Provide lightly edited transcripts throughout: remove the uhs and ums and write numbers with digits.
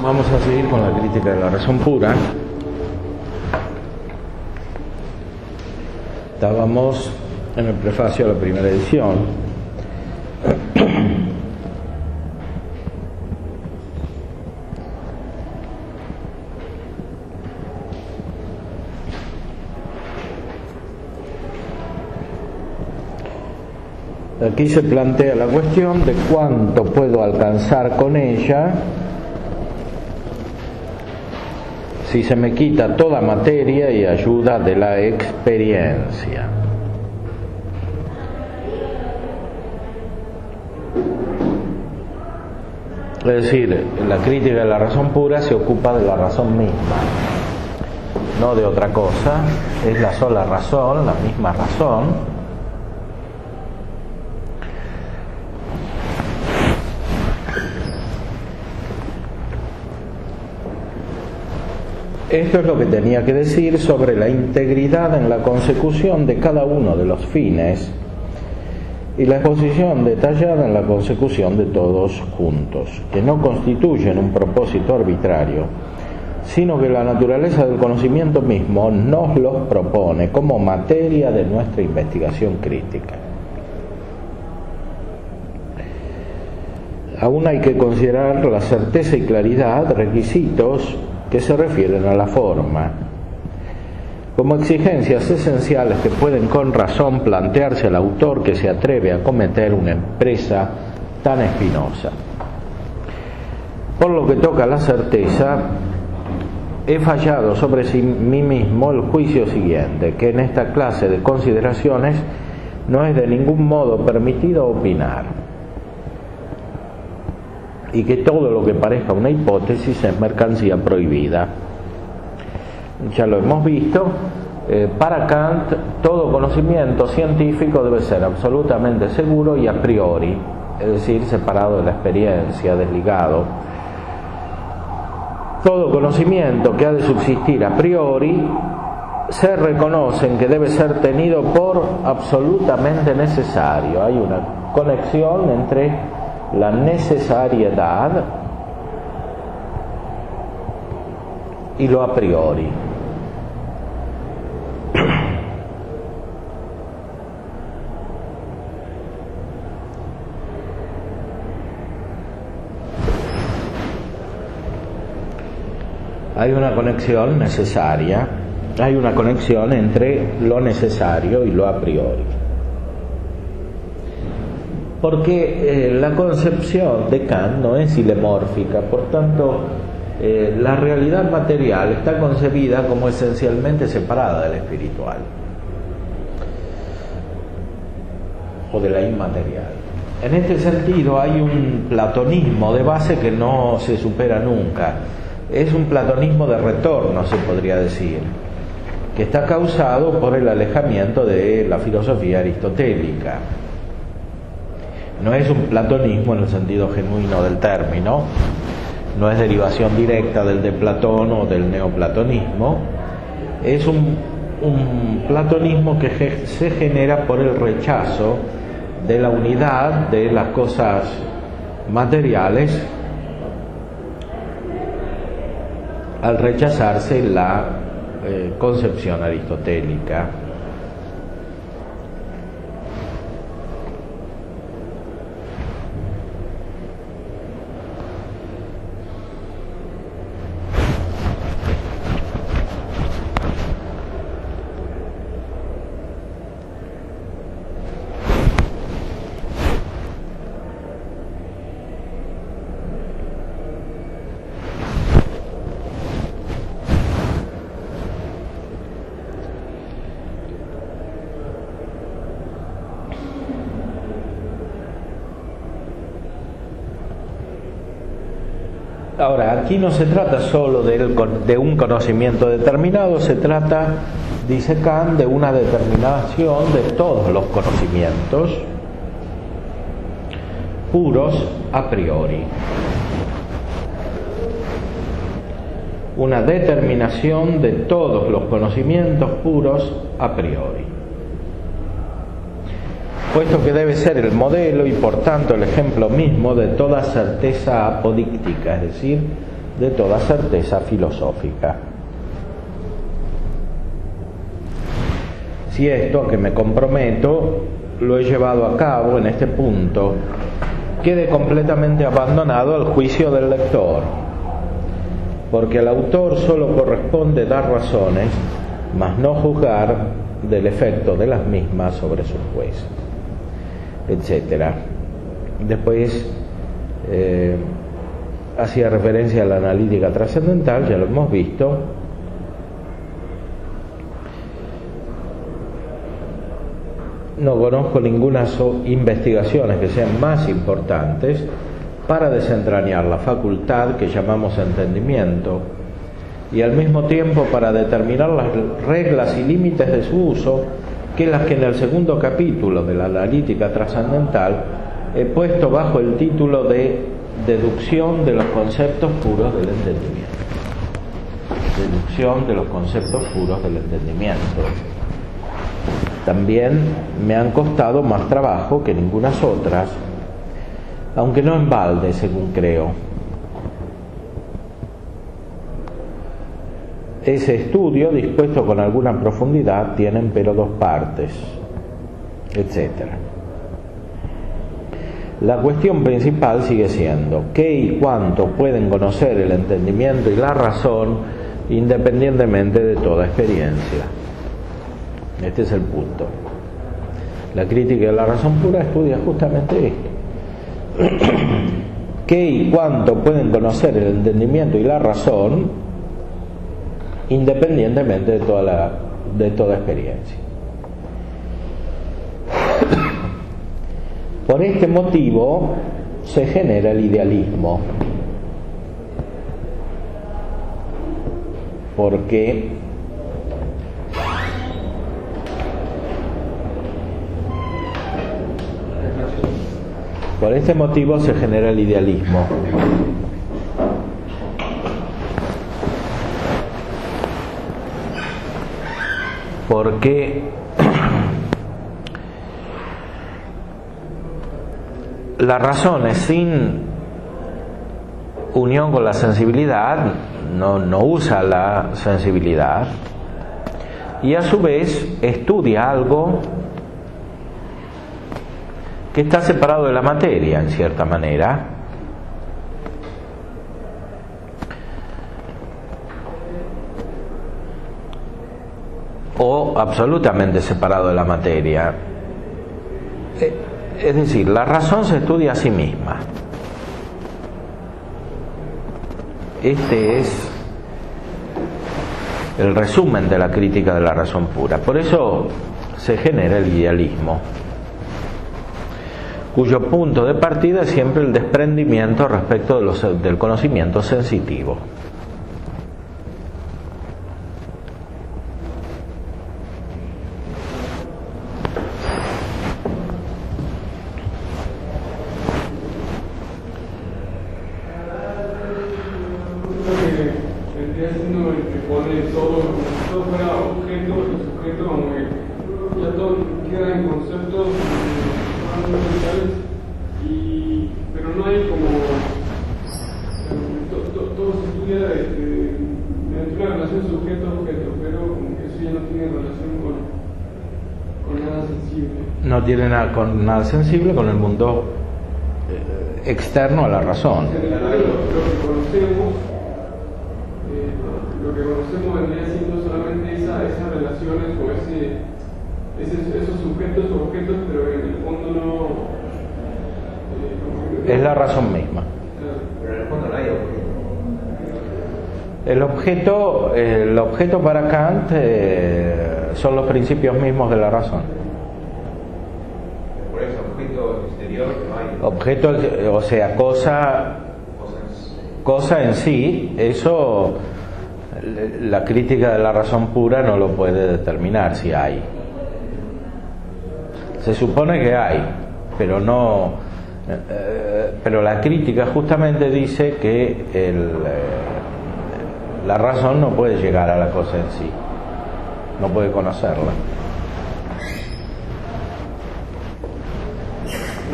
Vamos a seguir con la crítica de la razón pura. Estábamos en el prefacio de la primera edición. Aquí se plantea la cuestión de cuánto puedo alcanzar con ella si se me quita toda materia y ayuda de la experiencia. Es decir, la crítica de la razón pura se ocupa de la razón misma, no de otra cosa, es la sola razón, la misma razón. Esto es lo que tenía que decir sobre la integridad en la consecución de cada uno de los fines y la exposición detallada en la consecución de todos juntos, que no constituyen un propósito arbitrario, sino que la naturaleza del conocimiento mismo nos los propone como materia de nuestra investigación crítica. Aún hay que considerar la certeza y claridad, requisitos que se refieren a la forma, como exigencias esenciales que pueden con razón plantearse al autor que se atreve a cometer una empresa tan espinosa. Por lo que toca a la certeza, he fallado sobre mí mismo el juicio siguiente, que en esta clase de consideraciones no es de ningún modo permitido opinar, y que todo lo que parezca una hipótesis es mercancía prohibida. Ya lo hemos visto. Para Kant, todo conocimiento científico debe ser absolutamente seguro y a priori, es decir, separado de la experiencia, desligado. Todo conocimiento que ha de subsistir a priori se reconocen que debe ser tenido por absolutamente necesario. Hay una conexión entre la necesariedad y lo a priori. Hay una conexión necesaria, hay una conexión entre lo necesario y lo a priori. Porque la concepción de Kant no es ilemórfica, por tanto, la realidad material está concebida como esencialmente separada de la espiritual o de la inmaterial. En este sentido hay un platonismo de base que no se supera nunca. Es un platonismo de retorno, se podría decir, que está causado por el alejamiento de la filosofía aristotélica. No es un platonismo en el sentido genuino del término, no es derivación directa del de Platón o del neoplatonismo, es un platonismo que se genera por el rechazo de la unidad de las cosas materiales al rechazarse la concepción aristotélica. Ahora, aquí no se trata solo de un conocimiento determinado, se trata, dice Kant, de una determinación de todos los conocimientos puros a priori. Una determinación de todos los conocimientos puros a priori. puesto que debe ser el modelo y por tanto el ejemplo mismo de toda certeza apodíctica, es decir, de toda certeza filosófica. Si esto, a que me comprometo, lo he llevado a cabo en este punto, quede completamente abandonado al juicio del lector, porque al autor solo corresponde dar razones, mas no juzgar del efecto de las mismas sobre sus jueces, etc. Después hacía referencia a la analítica trascendental, ya lo hemos visto. No conozco ninguna investigaciones que sean más importantes para desentrañar la facultad que llamamos entendimiento y al mismo tiempo para determinar las reglas y límites de su uso, que las que en el segundo capítulo de la analítica trascendental he puesto bajo el título de deducción de los conceptos puros del entendimiento. Deducción de los conceptos puros del entendimiento. También me han costado más trabajo que ningunas otras, aunque no en balde, según creo. Ese estudio, dispuesto con alguna profundidad, tiene pero 2 partes, etc. La cuestión principal sigue siendo qué y cuánto pueden conocer el entendimiento y la razón independientemente de toda experiencia. Este es el punto. La crítica de la razón pura estudia justamente esto. ¿Qué y cuánto pueden conocer el entendimiento y la razón independientemente de toda experiencia? Por este motivo se genera el idealismo, porque por este motivo se genera el idealismo. Porque las razones sin unión con la sensibilidad no usa la sensibilidad y a su vez estudia algo que está separado de la materia en cierta manera, o absolutamente separado de la materia. Es decir, la razón se estudia a sí misma. Este es el resumen de la crítica de la razón pura. Por eso se genera el idealismo, cuyo punto de partida es siempre el desprendimiento respecto del conocimiento sensitivo. No tiene nada con nada sensible con el mundo externo a la razón. Lo que conocemos vendría siendo solamente esas relaciones o esos sujetos o objetos, pero en el fondo no es la razón misma. Pero en el fondo no hay objeto. El objeto para Kant son los principios mismos de la razón. Por eso, objeto exterior no hay. Objeto, o sea, cosa en sí, eso la crítica de la razón pura no lo puede determinar si hay. Se supone que hay, pero no. Pero la crítica justamente dice que la razón no puede llegar a la cosa en sí, no puede conocerla.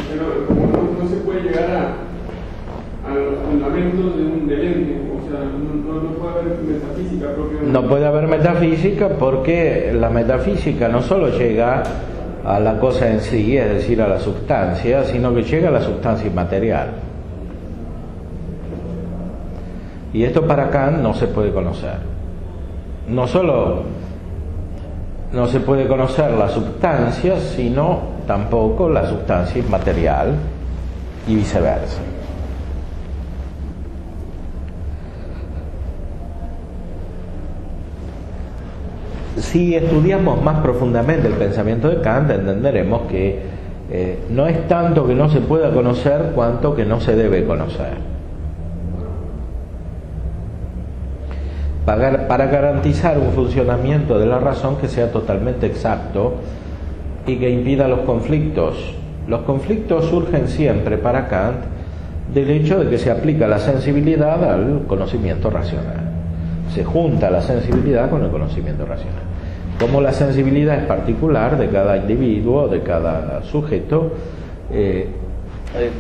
Pero como no se puede llegar a los fundamentos del ente, o sea, sea, no puede haber metafísica propiamente. No puede haber metafísica porque la metafísica no solo llega a la cosa en sí, es decir, a la sustancia, sino que llega a la sustancia inmaterial. Y esto para Kant no se puede conocer. No solo no se puede conocer la sustancia, sino tampoco la sustancia inmaterial y viceversa. Si estudiamos más profundamente el pensamiento de Kant, entenderemos que no es tanto que no se pueda conocer, cuanto que no se debe conocer. Para garantizar un funcionamiento de la razón que sea totalmente exacto y que impida los conflictos. Los conflictos surgen siempre para Kant del hecho de que se aplica la sensibilidad al conocimiento racional. Se junta la sensibilidad con el conocimiento racional. Como la sensibilidad es particular de cada individuo, de cada sujeto,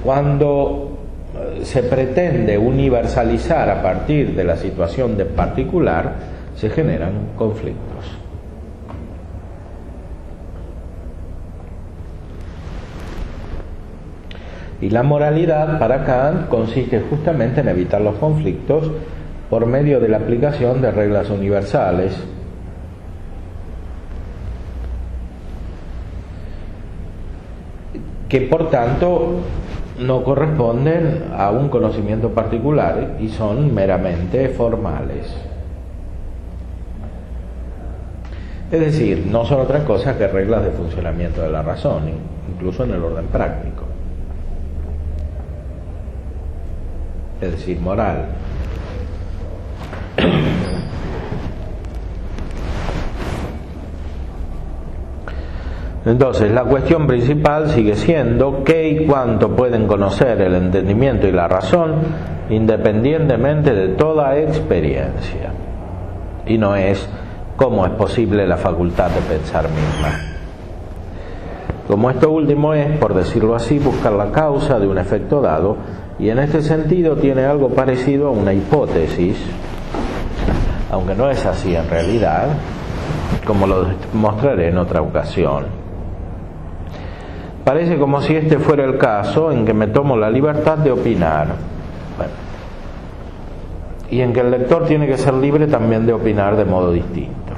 cuando se pretende universalizar a partir de la situación de particular, se generan conflictos. Y la moralidad para Kant consiste justamente en evitar los conflictos por medio de la aplicación de reglas universales. Que por tanto no corresponden a un conocimiento particular y son meramente formales. Es decir, no son otra cosa que reglas de funcionamiento de la razón, incluso en el orden práctico. Es decir, moral. Entonces, la cuestión principal sigue siendo qué y cuánto pueden conocer el entendimiento y la razón independientemente de toda experiencia. Y no es cómo es posible la facultad de pensar misma. Como esto último es, por decirlo así, buscar la causa de un efecto dado, y en este sentido tiene algo parecido a una hipótesis, aunque no es así en realidad, como lo mostraré en otra ocasión. Parece como si este fuera el caso en que me tomo la libertad de opinar. Bueno, y en que el lector tiene que ser libre también de opinar de modo distinto.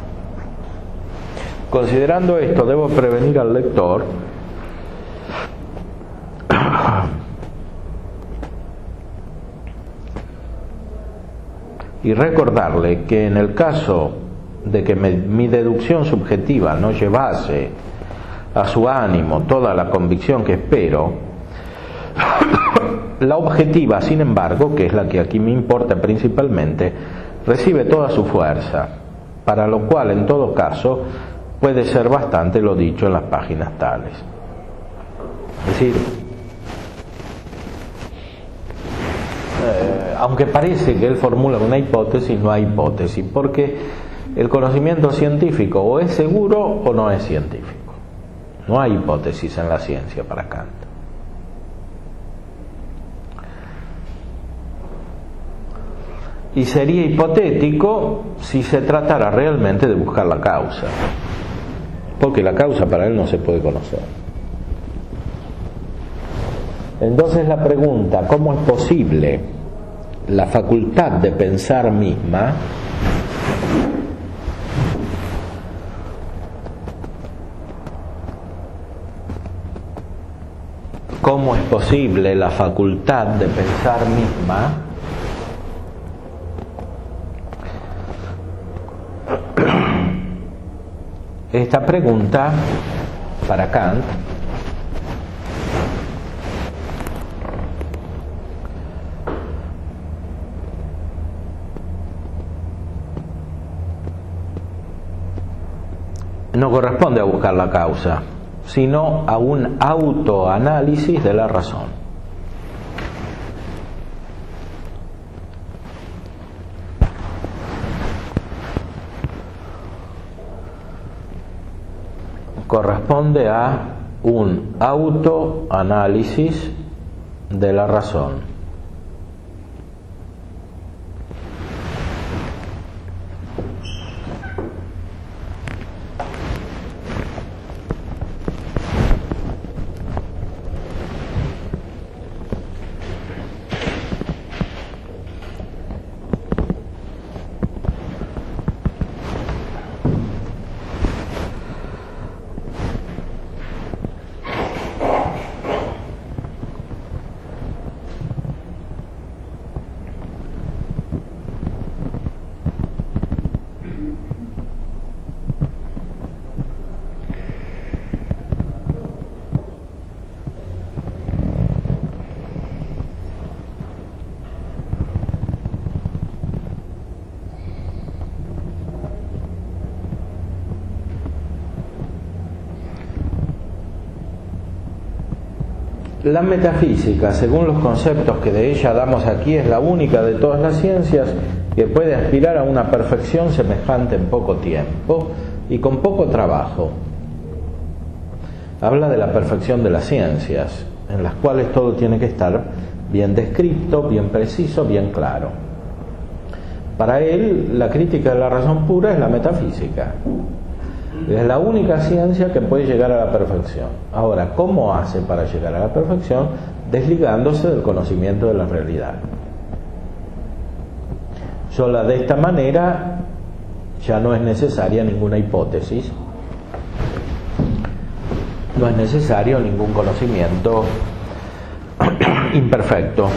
Considerando esto, debo prevenir al lector y recordarle que en el caso de que mi deducción subjetiva no llevase a su ánimo toda la convicción que espero, la objetiva, sin embargo, que es la que aquí me importa principalmente, recibe toda su fuerza, para lo cual, en todo caso, puede ser bastante lo dicho en las páginas tales. Es decir, aunque parece que él formula una hipótesis, no hay hipótesis, porque el conocimiento científico o es seguro o no es científico. No hay hipótesis en la ciencia para Kant. Y sería hipotético si se tratara realmente de buscar la causa, porque la causa para él no se puede conocer. Entonces la pregunta, ¿cómo es posible la facultad de pensar misma? ¿Cómo es posible la facultad de pensar misma? Esta pregunta, para Kant, no corresponde a buscar la causa, sino a un autoanálisis de la razón. Corresponde a un autoanálisis de la razón. La metafísica, según los conceptos que de ella damos aquí, es la única de todas las ciencias que puede aspirar a una perfección semejante en poco tiempo y con poco trabajo. Habla de la perfección de las ciencias, en las cuales todo tiene que estar bien descrito, bien preciso, bien claro. Para él, la crítica de la razón pura es la metafísica. Es la única ciencia que puede llegar a la perfección. Ahora, ¿cómo hace para llegar a la perfección? Desligándose del conocimiento de la realidad. Sola de esta manera ya no es necesaria ninguna hipótesis, no es necesario ningún conocimiento imperfecto.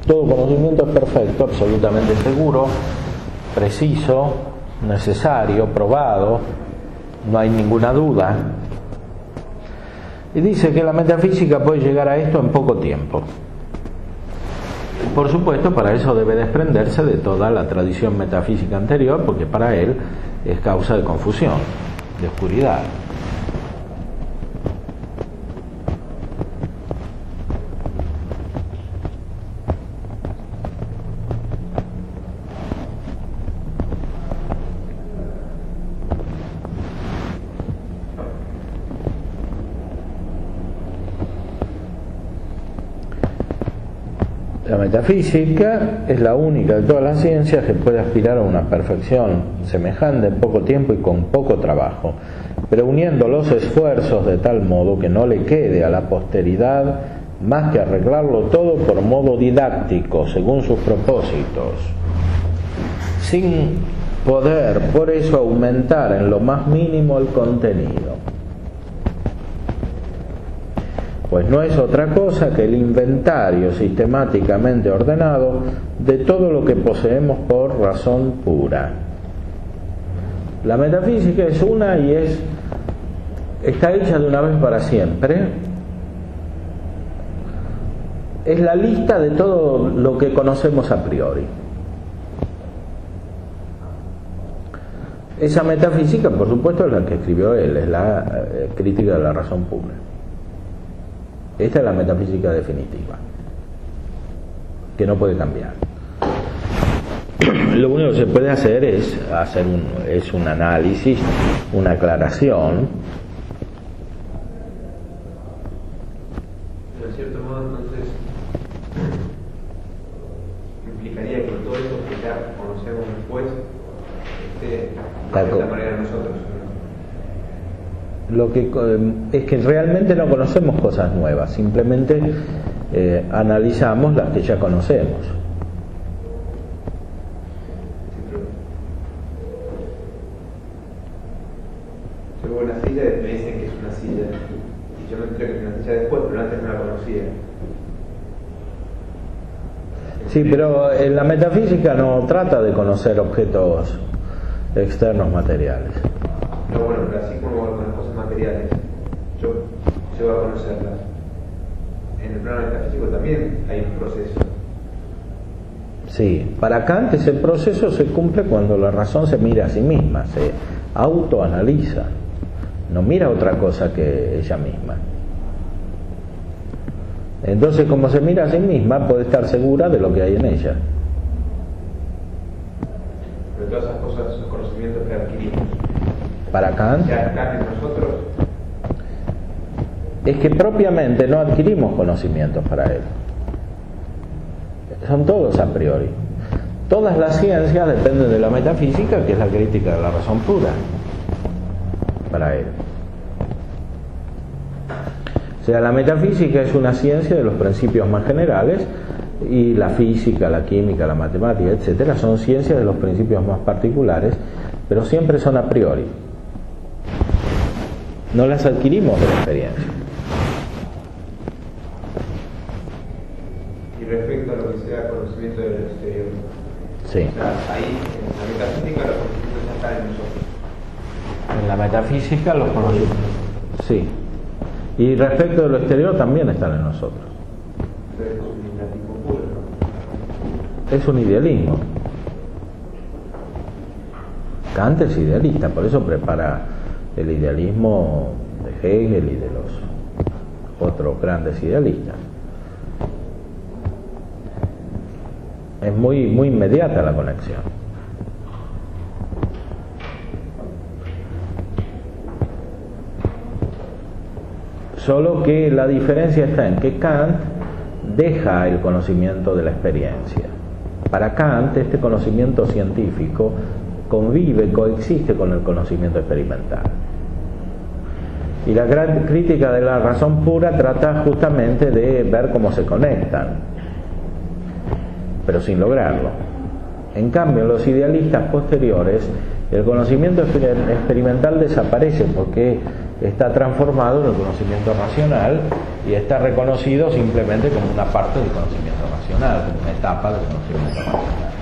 Todo conocimiento es perfecto, absolutamente seguro, preciso, necesario, probado, no hay ninguna duda. Y dice que la metafísica puede llegar a esto en poco tiempo. Por supuesto, para eso debe desprenderse de toda la tradición metafísica anterior, porque para él es causa de confusión, de oscuridad. La metafísica es la única de todas las ciencias que puede aspirar a una perfección semejante en poco tiempo y con poco trabajo, pero uniendo los esfuerzos de tal modo que no le quede a la posteridad más que arreglarlo todo por modo didáctico, según sus propósitos, sin poder por eso aumentar en lo más mínimo el contenido. Pues no es otra cosa que el inventario sistemáticamente ordenado de todo lo que poseemos por razón pura. La metafísica es una y está hecha de una vez para siempre. Es la lista de todo lo que conocemos a priori. Esa metafísica, por supuesto, es la que escribió él, es la crítica de la razón pura. Esta es la metafísica definitiva, que no puede cambiar. Lo único que se puede hacer es un análisis, una aclaración. Pero en cierto modo, entonces, implicaría que todo eso que ya conocemos después esté de esta manera nosotros. Lo que es que realmente no conocemos cosas nuevas, simplemente analizamos las que ya conocemos. Yo veo una silla y me dicen que es una silla y yo me entero que es una silla después, pero antes no la conocía. Sí, pero en la metafísica no trata de conocer objetos externos materiales. No, bueno, pero así como con las cosas materiales, yo voy a conocerlas. En el plano metafísico también hay un proceso. Sí, para Kant ese proceso se cumple cuando la razón se mira a sí misma, se autoanaliza, no mira otra cosa que ella misma. Entonces, como se mira a sí misma, puede estar segura de lo que hay en ella. Pero todas esas cosas, esos conocimientos que adquirimos, Para Kant ya están en nosotros. es que propiamente no adquirimos conocimientos para él. Son todos a priori. Todas las ciencias dependen de la metafísica, que es la crítica de la razón pura, para él. O sea, la metafísica es una ciencia de los principios más generales y la física, la química, la matemática, etcétera, son ciencias de los principios más particulares, pero siempre son a priori. No las adquirimos de la experiencia. Y respecto a lo que sea conocimiento del exterior, Sí. o sea, ahí en la metafísica los conocimientos ya están en nosotros. En la metafísica los conocimientos. Sí. Y respecto de lo exterior también están en nosotros. Entonces es un idealismo puro, ¿no? Es un idealismo. Kant es idealista, por eso prepara el idealismo de Hegel y de los otros grandes idealistas. Es muy inmediata la conexión. Solo que la diferencia está en que Kant deja el conocimiento de la experiencia. Para Kant, este conocimiento científico coexiste con el conocimiento experimental. Y la gran crítica de la razón pura trata justamente de ver cómo se conectan, pero sin lograrlo. En cambio, en los idealistas posteriores, el conocimiento experimental desaparece porque está transformado en el conocimiento racional y está reconocido simplemente como una parte del conocimiento racional, como una etapa del conocimiento racional.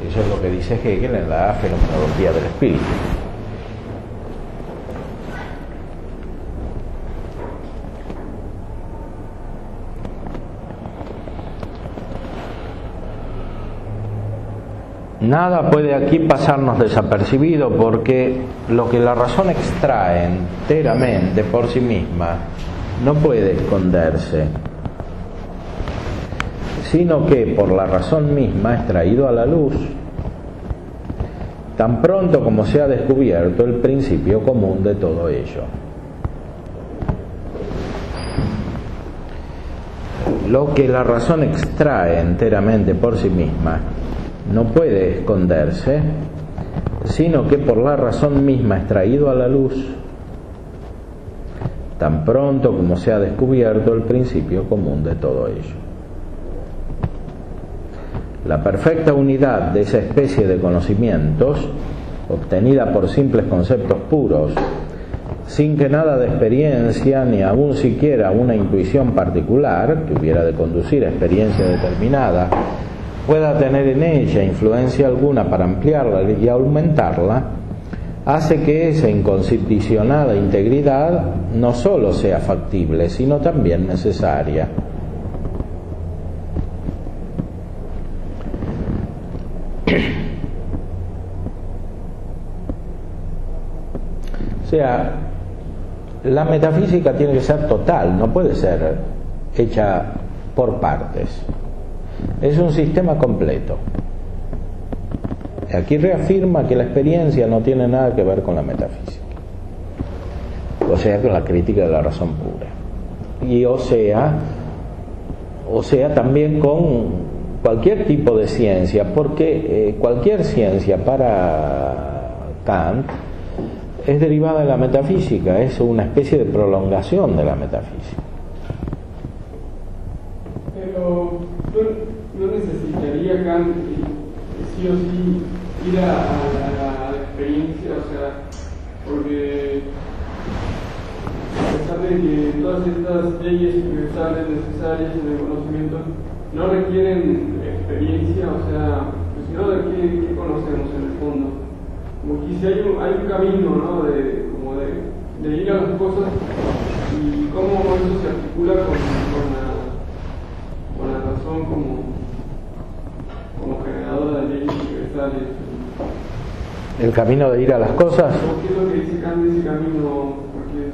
Eso es lo que dice Hegel en la fenomenología del espíritu. Nada puede aquí pasarnos desapercibido porque lo que la razón extrae enteramente por sí misma no puede esconderse, sino que por la razón misma es traído a la luz, tan pronto como se ha descubierto el principio común de todo ello. Lo que la razón extrae enteramente por sí misma no puede esconderse, sino que por la razón misma es traído a la luz, tan pronto como se ha descubierto el principio común de todo ello. La perfecta unidad de esa especie de conocimientos, obtenida por simples conceptos puros, sin que nada de experiencia, ni aun siquiera una intuición particular, que hubiera de conducir a experiencia determinada, pueda tener en ella influencia alguna para ampliarla y aumentarla, hace que esa incondicionada integridad no sólo sea factible, sino también necesaria. O sea, la metafísica tiene que ser total, no puede ser hecha por partes. Es un sistema completo. Aquí reafirma que la experiencia no tiene nada que ver con la metafísica, o sea, con la crítica de la razón pura, y o sea también con cualquier tipo de ciencia, porque cualquier ciencia para Kant es derivada de la metafísica, es una especie de prolongación de la metafísica. Pero no necesitaría Kant sí o sí ir a la experiencia, o sea, porque a pesar de que todas estas leyes universales necesarias en el conocimiento no requieren experiencia, o sea, pues si no, ¿de qué conocemos en el fondo? Como que si hay un camino, ¿no? de ir a las cosas y cómo eso se articula con la razón como generadora de leyes universales. El camino de ir a las cosas. ¿Qué es lo que dice Kant de ese camino? Porque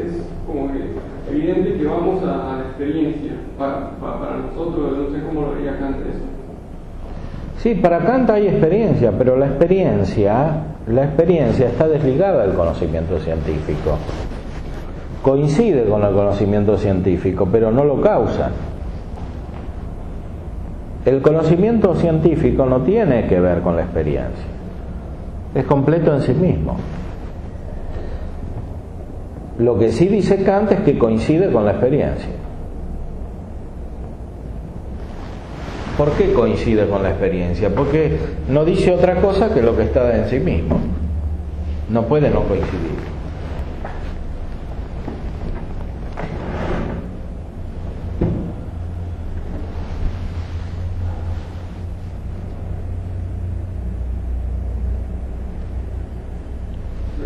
es como que evidente que vamos a la experiencia. Para nosotros, no sé cómo lo vería Kant eso. Sí, para Kant hay experiencia, pero la experiencia está desligada del conocimiento científico. Coincide con el conocimiento científico, pero no lo causa. El conocimiento científico no tiene que ver con la experiencia. Es completo en sí mismo. Lo que sí dice Kant es que coincide con la experiencia. ¿Por qué coincide con la experiencia? Porque no dice otra cosa que lo que está en sí mismo. No puede no coincidir.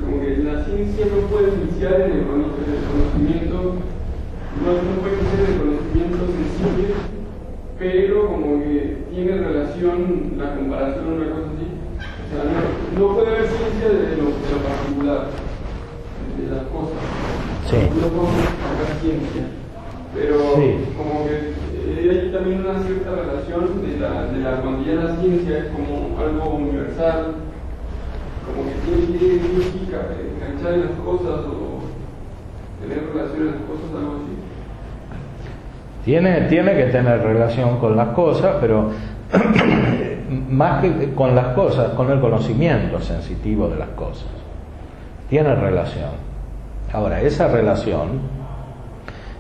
Como que la ciencia no puede iniciar en el conocimiento, no puede ser el conocimiento sensible, pero como que tiene relación la comparación o una cosa así. O sea, no puede haber ciencia de lo particular, de las cosas. Sí. No podemos sacar ciencia, pero sí. como que hay también una cierta relación cuando ya la ciencia es como algo universal, como que tiene que enganchar en las cosas o tener relación en las cosas, algo así. Tiene que tener relación con las cosas, pero más que con las cosas, con el conocimiento sensitivo de las cosas. Tiene relación. Ahora, esa relación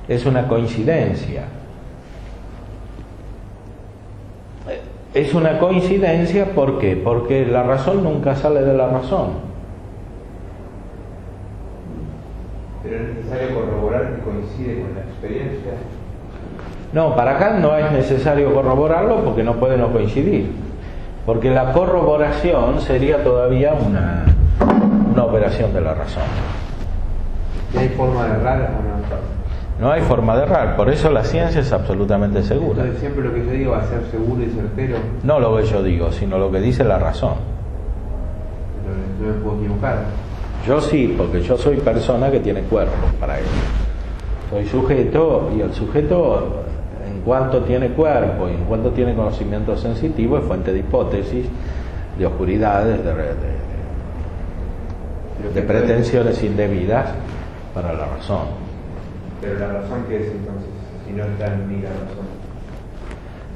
es una coincidencia. Es una coincidencia, ¿por qué? Porque la razón nunca sale de la razón. Pero es necesario corroborar que coincide con la experiencia. No, para Kant no es necesario corroborarlo porque no puede no coincidir. Porque la corroboración sería todavía una operación de la razón. ¿Y hay forma de errar o no? No hay forma de errar, por eso la ciencia es absolutamente segura. Entonces siempre lo que yo digo va a ser seguro y certero. No lo que yo digo, sino lo que dice la razón. No me puedo equivocar. Yo sí, porque yo soy persona que tiene cuerpo para ello. Soy sujeto, y el sujeto, en cuanto tiene cuerpo y en cuanto tiene conocimiento sensitivo, es fuente de hipótesis, de oscuridades, de pretensiones indebidas para la razón. Pero la razón, ¿qué es entonces? Si no está en mí la razón.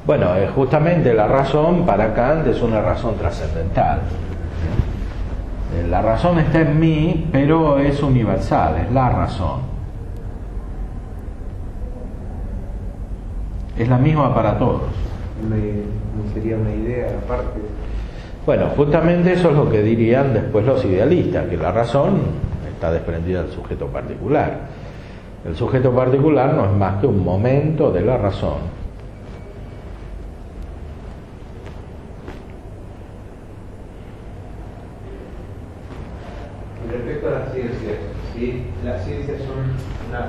Bueno, justamente la razón para Kant es una razón trascendental. La razón está en mí, pero es universal, es la razón. Es la misma para todos. ¿No sería una idea aparte? Bueno, justamente eso es lo que dirían después los idealistas, que la razón está desprendida del sujeto particular. El sujeto particular no es más que un momento de la razón. Respecto a las ciencias, ¿sí? Las ciencias son una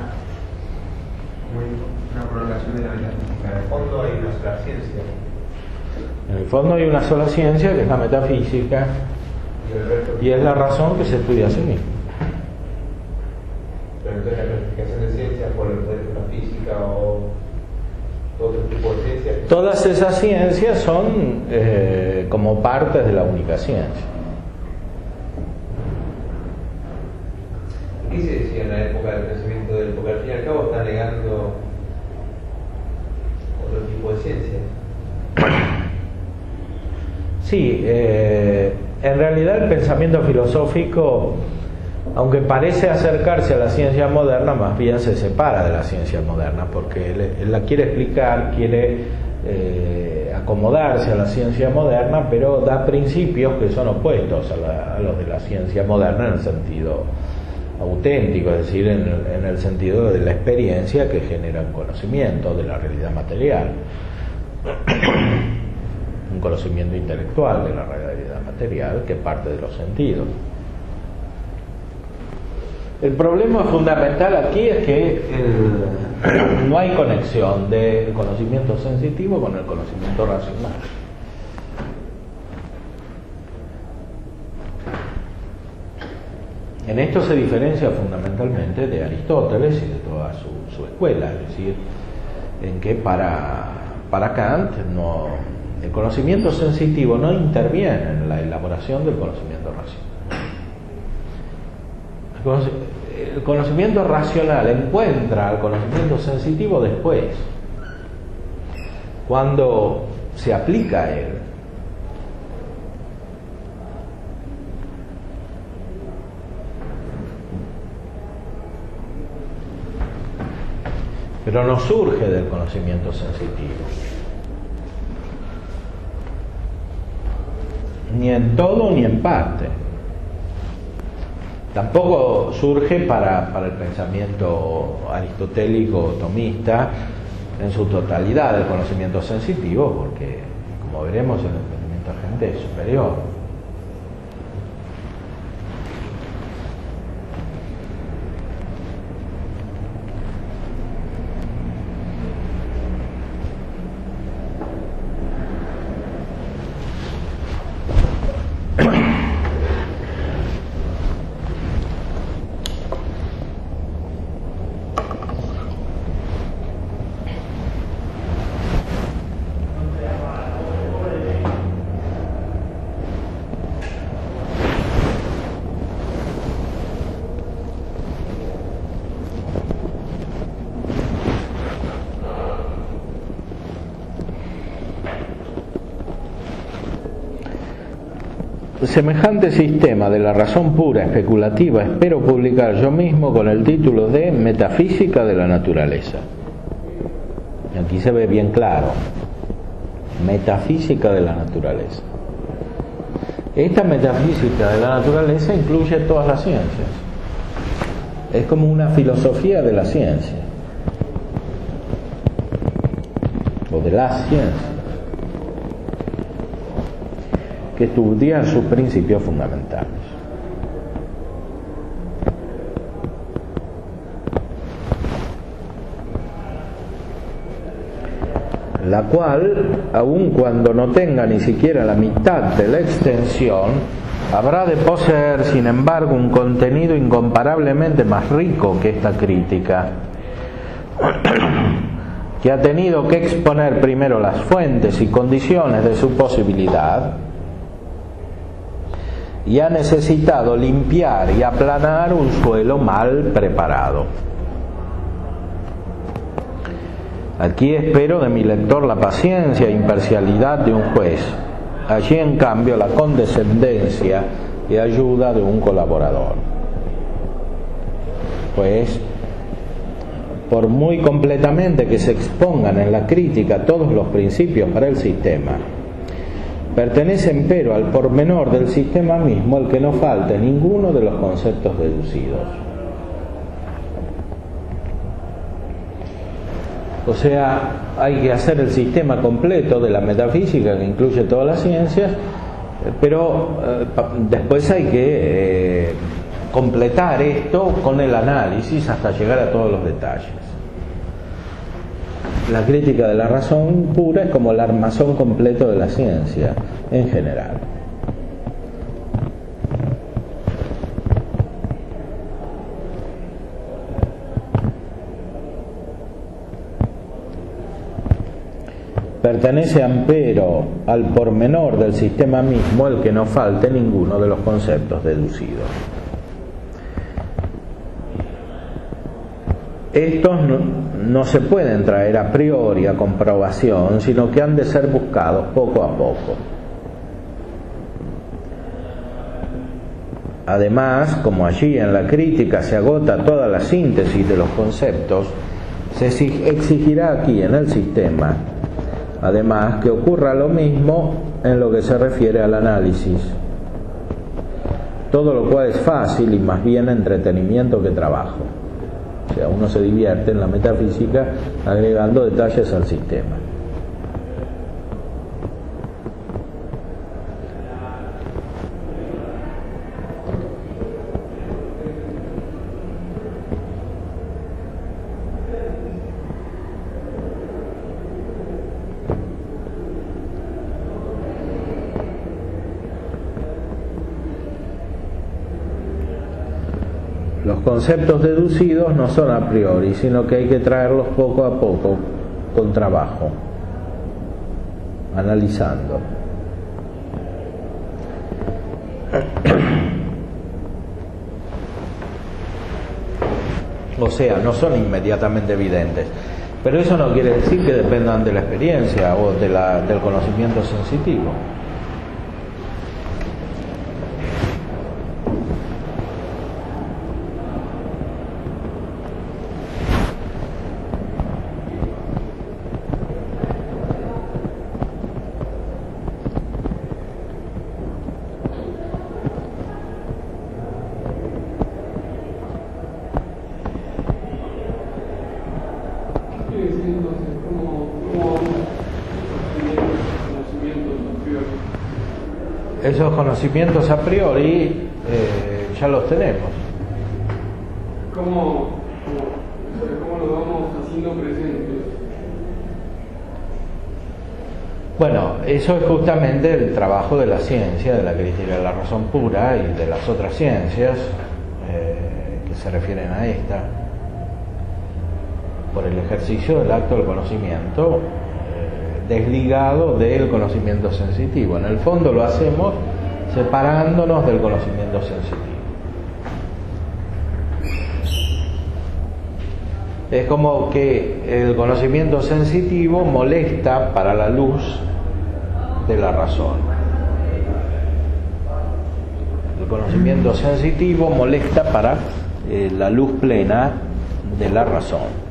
prolongación de la metafísica. En el fondo hay una sola ciencia. En el fondo hay una sola ciencia, que es la metafísica, y es la razón que se estudia a sí misma. Pero entonces la clasificación de ciencias por la física o otro tipo de ciencias. Todas esas ciencias son como partes de la única ciencia. ¿Qué se decía en la época del pensamiento del? Porque al fin y al cabo está negando otro tipo de ciencias. Sí, en realidad el pensamiento filosófico, aunque parece acercarse a la ciencia moderna, más bien se separa de la ciencia moderna, porque él la quiere explicar, quiere acomodarse a la ciencia moderna, pero da principios que son opuestos a los de la ciencia moderna en el sentido auténtico, es decir, en el sentido de la experiencia que genera un conocimiento de la realidad material, un conocimiento intelectual de la realidad material que parte de los sentidos. El problema fundamental aquí es que no hay conexión del conocimiento sensitivo con el conocimiento racional. En esto se diferencia fundamentalmente de Aristóteles y de toda su escuela, es decir, en que para Kant el conocimiento sensitivo no interviene en la elaboración del conocimiento racional. El conocimiento racional encuentra al conocimiento sensitivo después, cuando se aplica a él. Pero no surge del conocimiento sensitivo, ni en todo ni en parte. Tampoco surge para el pensamiento aristotélico tomista en su totalidad del conocimiento sensitivo, porque, como veremos, el entendimiento agente es superior. semejante sistema de la razón pura especulativa espero publicar yo mismo con el título de Metafísica de la Naturaleza. Aquí se ve bien claro, Metafísica de la Naturaleza. Esta metafísica de la naturaleza incluye todas las ciencias. Es como una filosofía de la ciencia, o de las ciencias, que estudia sus principios fundamentales. La cual, aun cuando no tenga ni siquiera la mitad de la extensión, habrá de poseer, sin embargo, un contenido incomparablemente más rico que esta crítica, que ha tenido que exponer primero las fuentes y condiciones de su posibilidad, y ha necesitado limpiar y aplanar un suelo mal preparado. Aquí espero de mi lector la paciencia e imparcialidad de un juez, allí en cambio la condescendencia y ayuda de un colaborador. Pues, por muy completamente que se expongan en la crítica todos los principios para el sistema, pertenece empero al pormenor del sistema mismo el que no falte ninguno de los conceptos deducidos. O sea, hay que hacer el sistema completo de la metafísica que incluye todas las ciencias, pero después hay que completar esto con el análisis hasta llegar a todos los detalles. La crítica de la razón pura es como el armazón completo de la ciencia en general. Pertenece empero al pormenor del sistema mismo el que no falte ninguno de los conceptos deducidos. Estos no se pueden traer a priori a comprobación, sino que han de ser buscados poco a poco. Además, como allí en la crítica se agota toda la síntesis de los conceptos, se exigirá aquí en el sistema, además, que ocurra lo mismo en lo que se refiere al análisis, todo lo cual es fácil y más bien entretenimiento que trabajo. O sea, uno se divierte en la metafísica agregando detalles al sistema. Los conceptos deducidos no son a priori, sino que hay que traerlos poco a poco, con trabajo, analizando. O sea, no son inmediatamente evidentes, pero eso no quiere decir que dependan de la experiencia o del conocimiento sensitivo. Esos conocimientos a priori ya los tenemos. ¿Cómo lo vamos haciendo presentes? Bueno, eso es justamente el trabajo de la ciencia, de la crítica de la razón pura y de las otras ciencias que se refieren a esta, por el ejercicio del acto del conocimiento desligado del conocimiento sensitivo. En el fondo lo hacemos separándonos del conocimiento sensitivo. Es como que el conocimiento sensitivo molesta para la luz de la razón. conocimiento sensitivo molesta para la luz plena de la razón.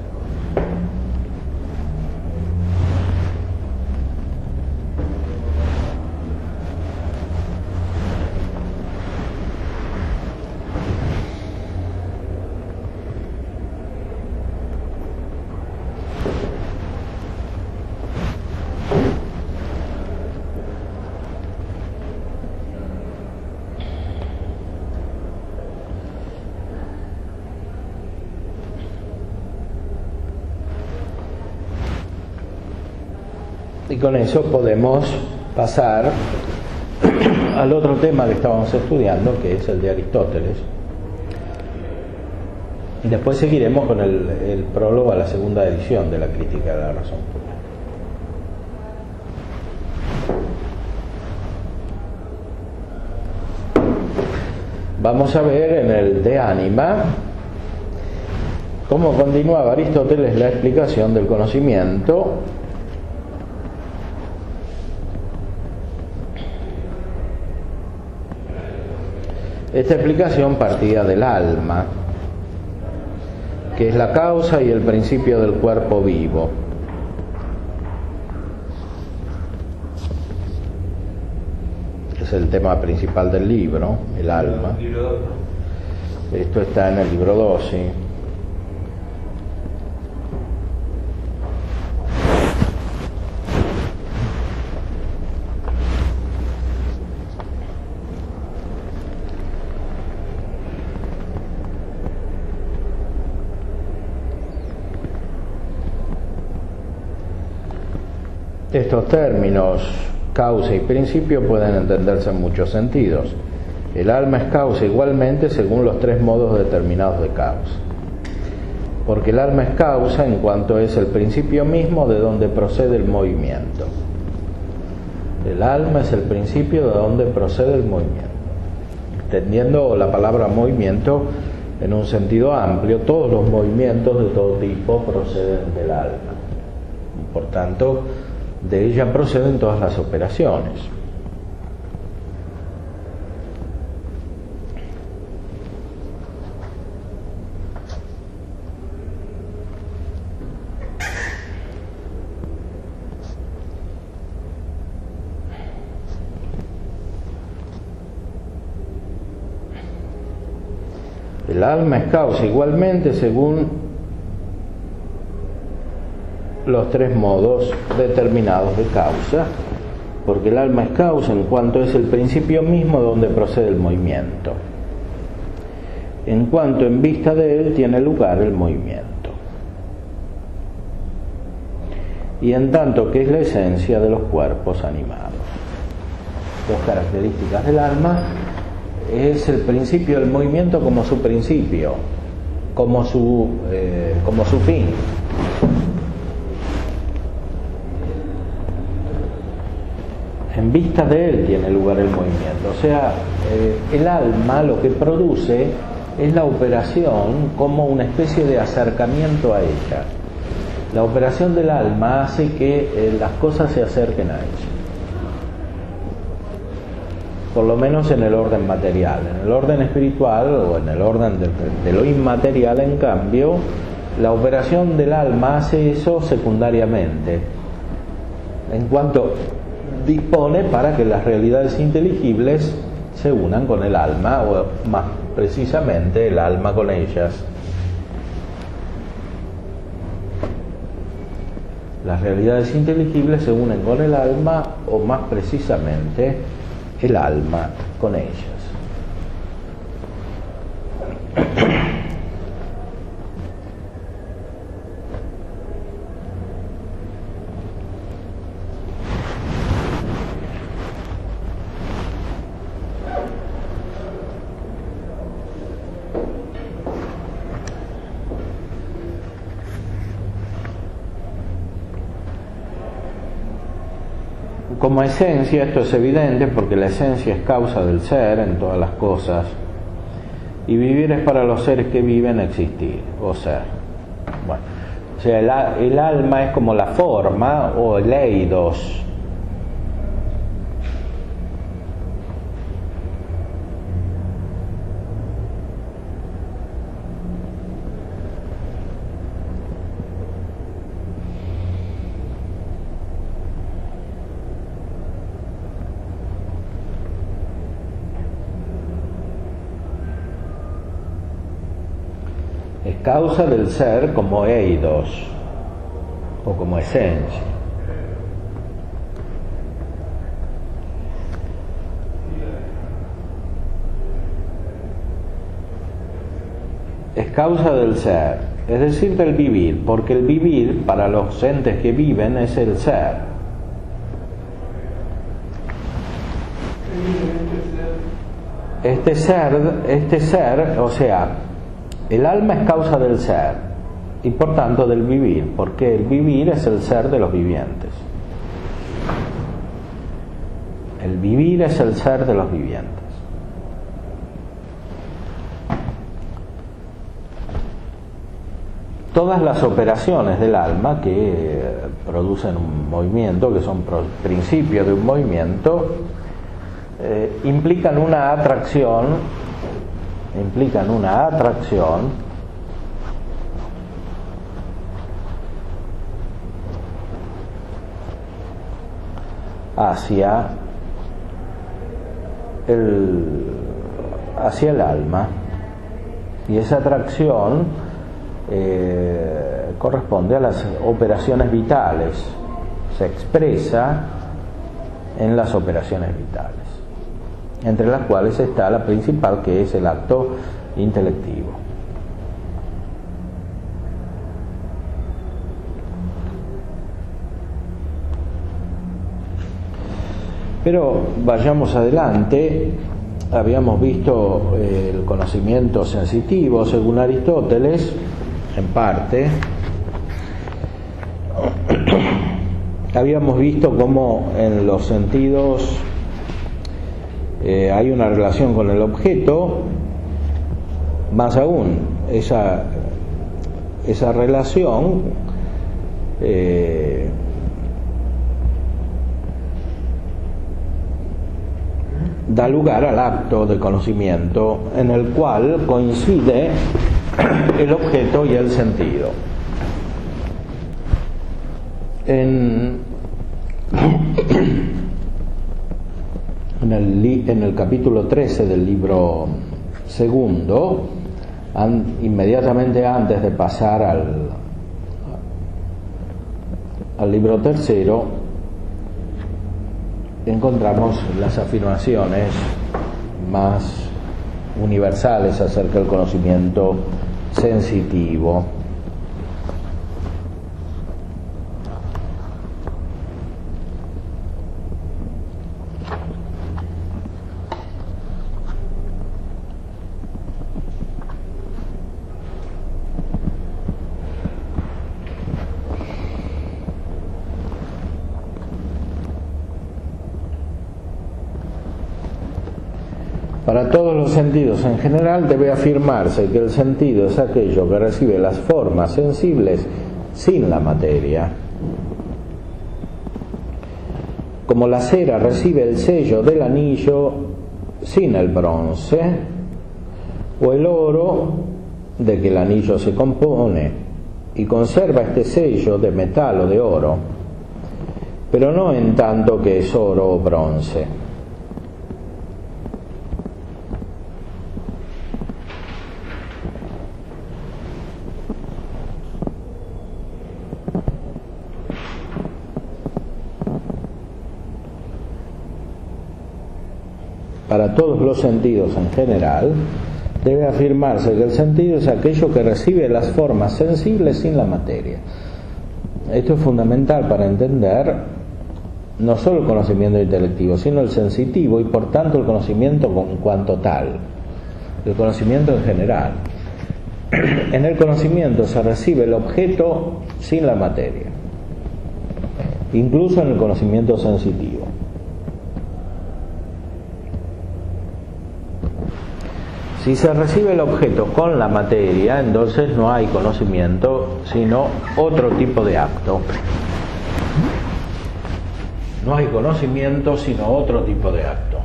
Y con eso podemos pasar al otro tema que estábamos estudiando, que es el de Aristóteles. Y después seguiremos con el prólogo a la segunda edición de la Crítica de la Razón Pura. Vamos a ver en el De Anima cómo continuaba Aristóteles la explicación del conocimiento. Esta explicación partía del alma, que es la causa y el principio del cuerpo vivo. Es el tema principal del libro, el alma. Esto está en el libro 2, ¿sí? Estos términos, causa y principio, pueden entenderse en muchos sentidos. El alma es causa igualmente según los tres modos determinados de causa. Porque el alma es causa en cuanto es el principio mismo de donde procede el movimiento. El alma es el principio de donde procede el movimiento. Entendiendo la palabra movimiento en un sentido amplio, todos los movimientos de todo tipo proceden del alma. Por tanto, de ella proceden todas las operaciones. El alma es causa igualmente según los tres modos determinados de causa, porque el alma es causa en cuanto es el principio mismo de donde procede el movimiento, en cuanto en vista de él tiene lugar el movimiento, y en tanto que es la esencia de los cuerpos animados. Dos características del alma: es el principio del movimiento como su principio, como su fin. En vista de él tiene lugar el movimiento. O sea, el alma lo que produce es la operación como una especie de acercamiento a ella. La operación del alma hace que las cosas se acerquen a ella. Por lo menos en el orden material. En el orden espiritual o en el orden de lo inmaterial, en cambio, la operación del alma hace eso secundariamente, en cuanto dispone para que las realidades inteligibles se unan con el alma, o más precisamente el alma con ellas. Las realidades inteligibles se unen con el alma, o más precisamente el alma con ellas. Como esencia, esto es evidente porque la esencia es causa del ser en todas las cosas, y vivir es para los seres que viven existir o ser. Bueno, o sea, el alma es como la forma o el eidos. Es causa del ser como eidos o como esencia. Es causa del ser, es decir, del vivir, porque el vivir para los entes que viven es el ser. Este ser, o sea, el alma es causa del ser y por tanto del vivir, porque el vivir es el ser de los vivientes. El vivir es el ser de los vivientes. Todas las operaciones del alma que producen un movimiento, que son principios de un movimiento, implican una atracción hacia el alma, y esa atracción corresponde a las operaciones vitales, se expresa en las operaciones vitales, entre las cuales está la principal, que es el acto intelectivo. Pero vayamos adelante. Habíamos visto el conocimiento sensitivo según Aristóteles, en parte. Habíamos visto cómo en los sentidos hay una relación con el objeto, más aún esa relación da lugar al acto de conocimiento, en el cual coincide el objeto y el sentido. En el capítulo 13 del libro segundo, inmediatamente antes de pasar al libro tercero, encontramos las afirmaciones más universales acerca del conocimiento sensitivo. Para todos los sentidos en general debe afirmarse que el sentido es aquello que recibe las formas sensibles sin la materia. Como la cera recibe el sello del anillo sin el bronce, o el oro de que el anillo se compone y conserva este sello de metal o de oro, pero no en tanto que es oro o bronce. Para todos los sentidos en general, debe afirmarse que el sentido es aquello que recibe las formas sensibles sin la materia. Esto es fundamental para entender no solo el conocimiento intelectivo, sino el sensitivo y por tanto el conocimiento en cuanto tal, el conocimiento en general. En el conocimiento se recibe el objeto sin la materia, incluso en el conocimiento sensitivo. Si se recibe el objeto con la materia, entonces no hay conocimiento, sino otro tipo de acto. No hay conocimiento, sino otro tipo de acto.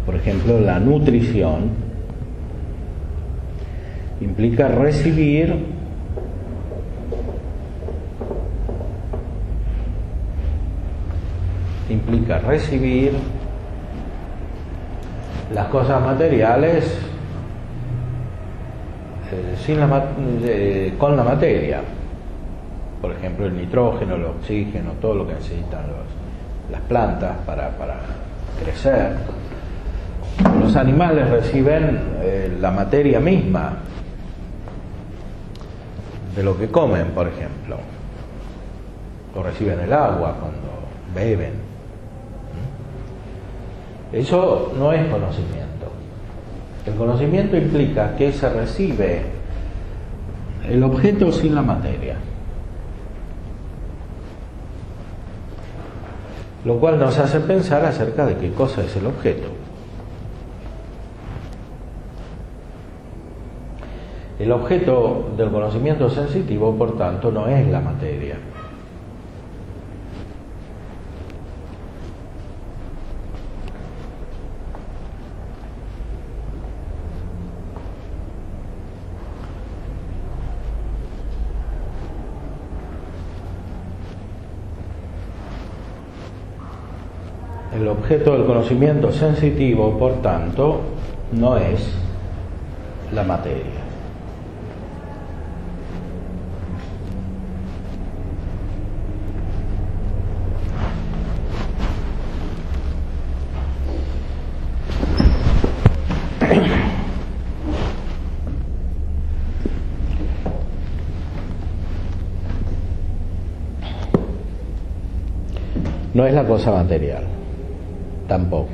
Por ejemplo, la nutrición implica recibir las cosas materiales con la materia. Por ejemplo, el nitrógeno, el oxígeno, todo lo que necesitan las plantas para crecer. Los animales reciben la materia misma de lo que comen, por ejemplo, o reciben el agua cuando beben. Eso no es conocimiento. El conocimiento implica que se recibe el objeto sin la materia, lo cual nos hace pensar acerca de qué cosa es el objeto. El objeto del conocimiento sensitivo, por tanto, no es la materia. El objeto del conocimiento sensitivo, por tanto, no es la materia. No es la cosa material, tampoco.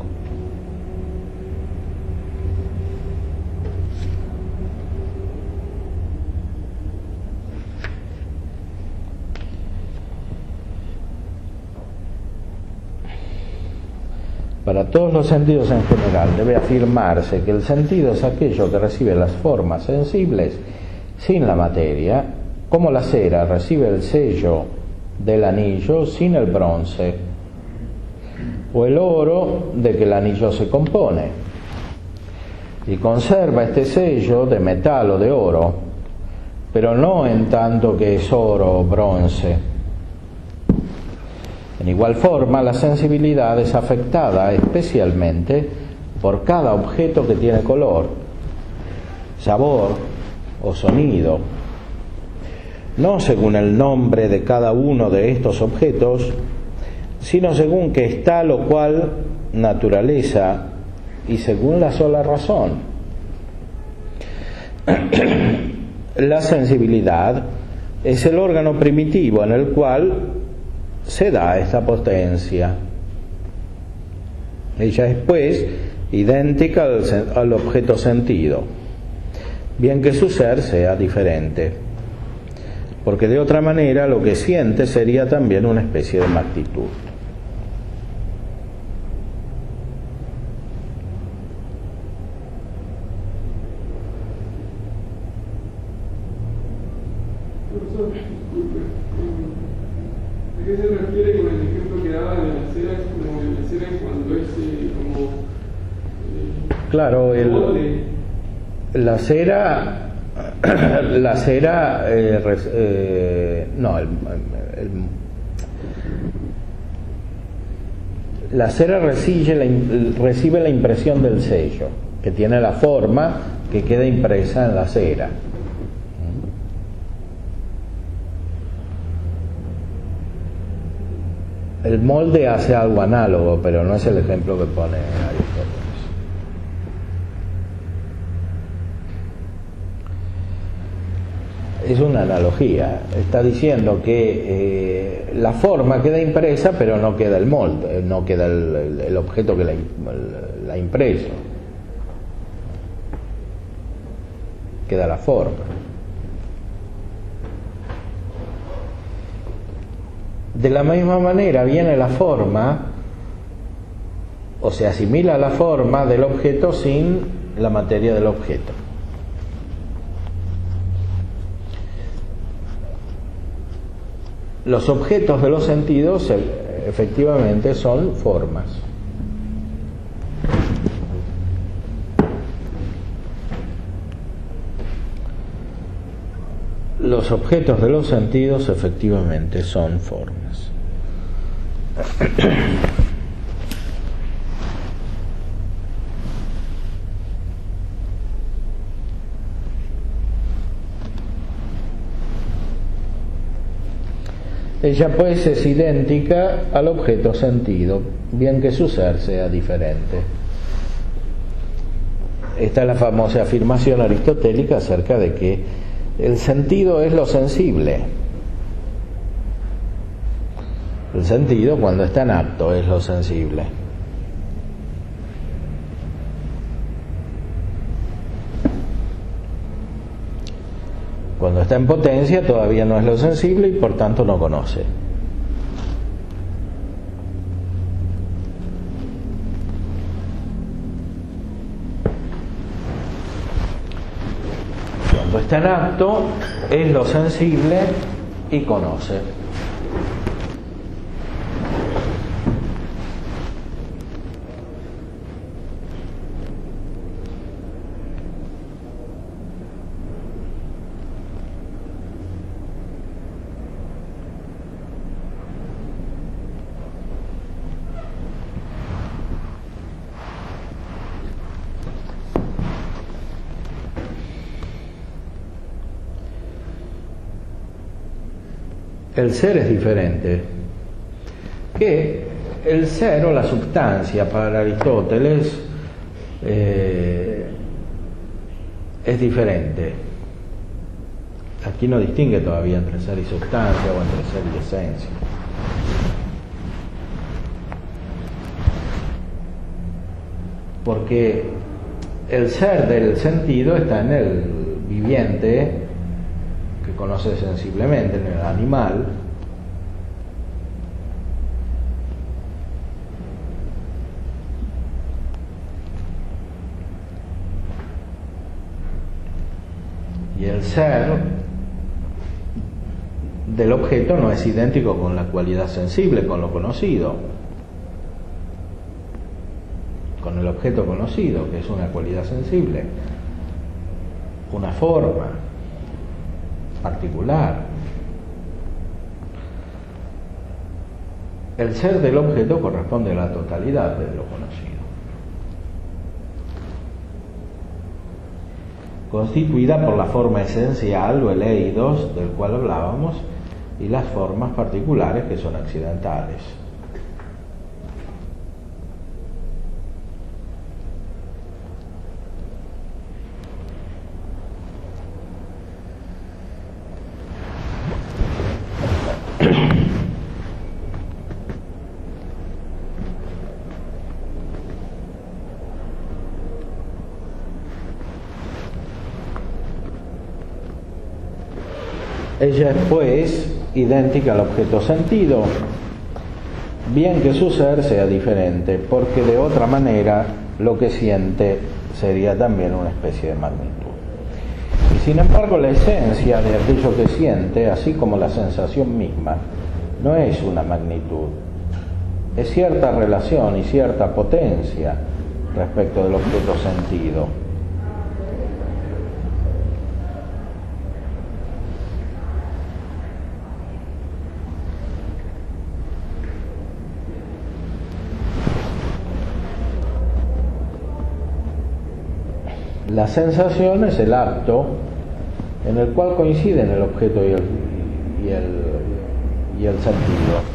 Para todos los sentidos en general debe afirmarse que el sentido es aquello que recibe las formas sensibles sin la materia, como la cera recibe el sello del anillo sin el bronce, o el oro de que el anillo se compone, y conserva este sello de metal o de oro, pero no en tanto que es oro o bronce. En igual forma, la sensibilidad es afectada especialmente por cada objeto que tiene color, sabor o sonido, no según el nombre de cada uno de estos objetos, sino según que es tal o cual naturaleza y según la sola razón. La sensibilidad es el órgano primitivo en el cual se da esta potencia. Ella es, pues, idéntica al objeto sentido, bien que su ser sea diferente, porque de otra manera lo que siente sería también una especie de magnitud. ¿A qué se refiere con el ejemplo que daba de la cera? Es como la cera cuando es claro, la cera recibe la impresión del sello, que tiene la forma que queda impresa en la cera. El molde hace algo análogo, pero no es el ejemplo que pone Aristóteles. Es una analogía. Está diciendo que la forma queda impresa, pero no queda el molde, no queda el objeto que la ha impreso. Queda la forma. De la misma manera viene la forma, o se asimila la forma del objeto sin la materia del objeto. Los objetos de los sentidos efectivamente son formas. Los objetos de los sentidos efectivamente son formas. Ella pues es idéntica al objeto sentido, bien que su ser sea diferente. Esta es la famosa afirmación aristotélica acerca de que el sentido es lo sensible. El sentido, cuando está en acto, es lo sensible. Cuando está en potencia todavía no es lo sensible y por tanto no conoce. Cuando está en acto es lo sensible y conoce. El ser es diferente. Que el ser o la substancia para Aristóteles es diferente. Aquí no distingue todavía entre ser y sustancia o entre ser y esencia. Porque el ser del sentido está en el viviente, que conoce sensiblemente, en el animal, y el ser del objeto no es idéntico con la cualidad sensible, con lo conocido, con el objeto conocido, que es una cualidad sensible, una forma particular. El ser del objeto corresponde a la totalidad de lo conocido, constituida por la forma esencial o el eidos del cual hablábamos y las formas particulares que son accidentales. Ella es pues idéntica al objeto sentido, bien que su ser sea diferente, porque de otra manera lo que siente sería también una especie de magnitud. Y sin embargo la esencia de aquello que siente, así como la sensación misma, no es una magnitud, es cierta relación y cierta potencia respecto del objeto sentido. La sensación es el acto en el cual coinciden el objeto y el sentido.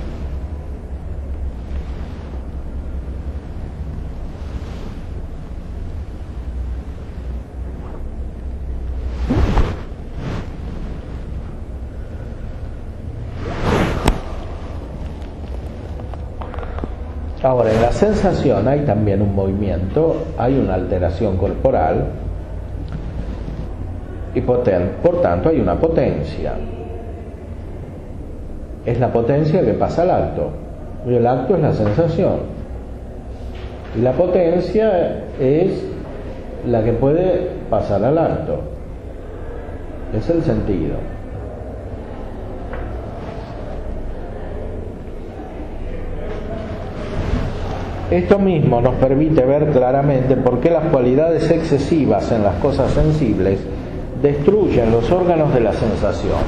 Ahora, en la sensación hay también un movimiento, hay una alteración corporal y por tanto hay una potencia. Es la potencia que pasa al acto, y el acto es la sensación. Y la potencia es la que puede pasar al acto, es el sentido. Esto mismo nos permite ver claramente por qué las cualidades excesivas en las cosas sensibles destruyen los órganos de la sensación.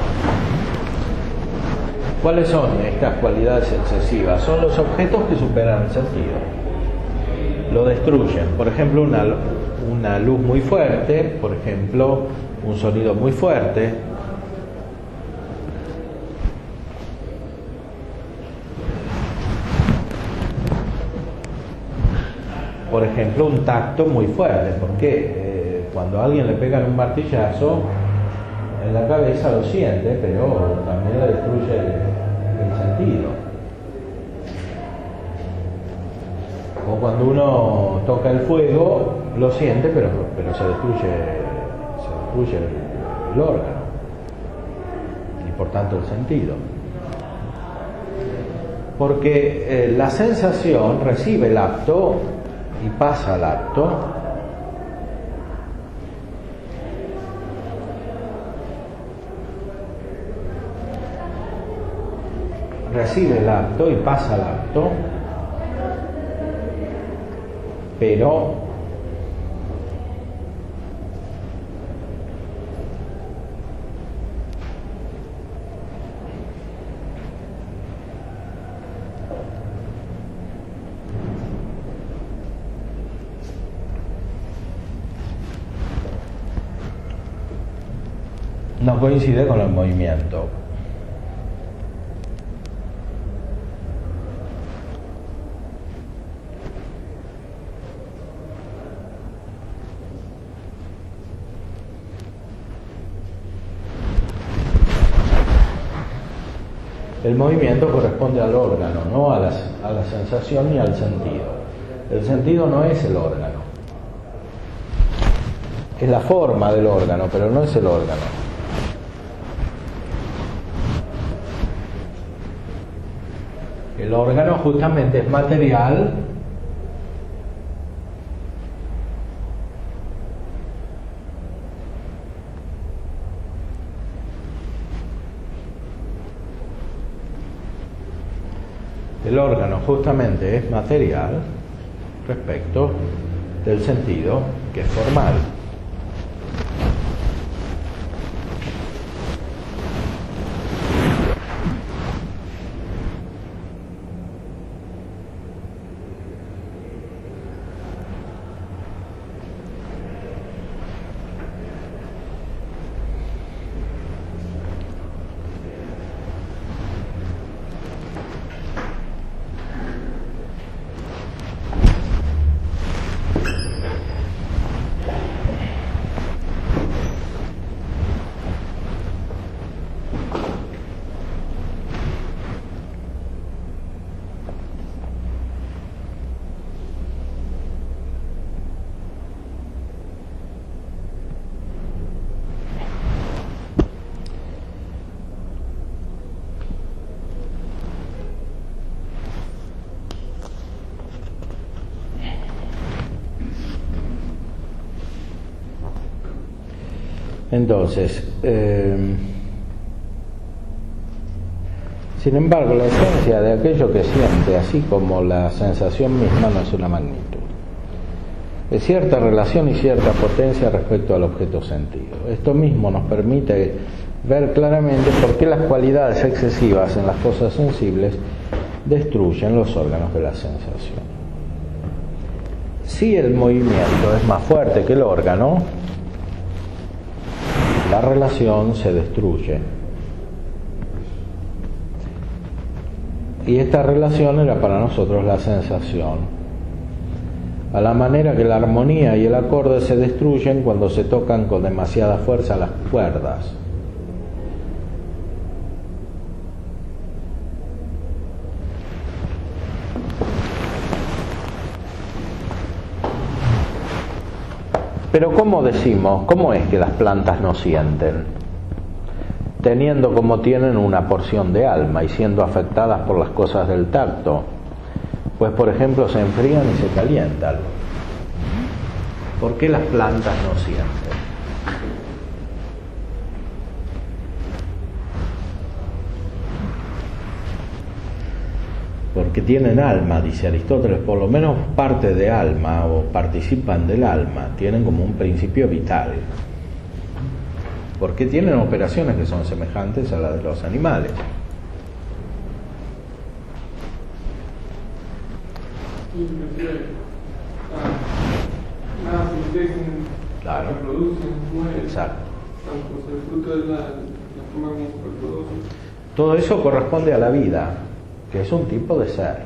¿Cuáles son estas cualidades excesivas? Son los objetos que superan el sentido. Lo destruyen. Por ejemplo, una luz muy fuerte, por ejemplo, un sonido muy fuerte. por ejemplo, un tacto muy fuerte, porque cuando a alguien le pegan un martillazo en la cabeza lo siente, pero también le destruye el sentido. O cuando uno toca el fuego lo siente, pero se destruye el órgano y por tanto el sentido. Porque la sensación recibe el acto y pasa al acto, recibe el acto y pasa al acto, pero no coincide con el movimiento. El movimiento corresponde al órgano, no a la sensación ni al sentido. El sentido no es el órgano. Es la forma del órgano, pero no es el órgano. El órgano justamente es material respecto del sentido que es formal. Entonces, sin embargo, la esencia de aquello que siente, así como la sensación misma, no es una magnitud. Es cierta relación y cierta potencia respecto al objeto sentido. Esto mismo nos permite ver claramente por qué las cualidades excesivas en las cosas sensibles destruyen los órganos de la sensación. Si el movimiento es más fuerte que el órgano, la relación se destruye. Y esta relación era para nosotros la sensación. A la manera que la armonía y el acorde se destruyen cuando se tocan con demasiada fuerza las cuerdas. Pero ¿cómo decimos? ¿Cómo es que las plantas no sienten? Teniendo como tienen una porción de alma y siendo afectadas por las cosas del tacto. Pues por ejemplo se enfrían y se calientan. ¿Por qué las plantas no sienten? Porque tienen alma, dice Aristóteles, por lo menos parte de alma o participan del alma, tienen como un principio vital. Porque tienen operaciones que son semejantes a las de los animales. Inclusive, sintetizan, claro, reproducen, mueren. Exacto. Pues el fruto es la forma como se reproducen. Todo eso corresponde a la vida, que es un tipo de ser.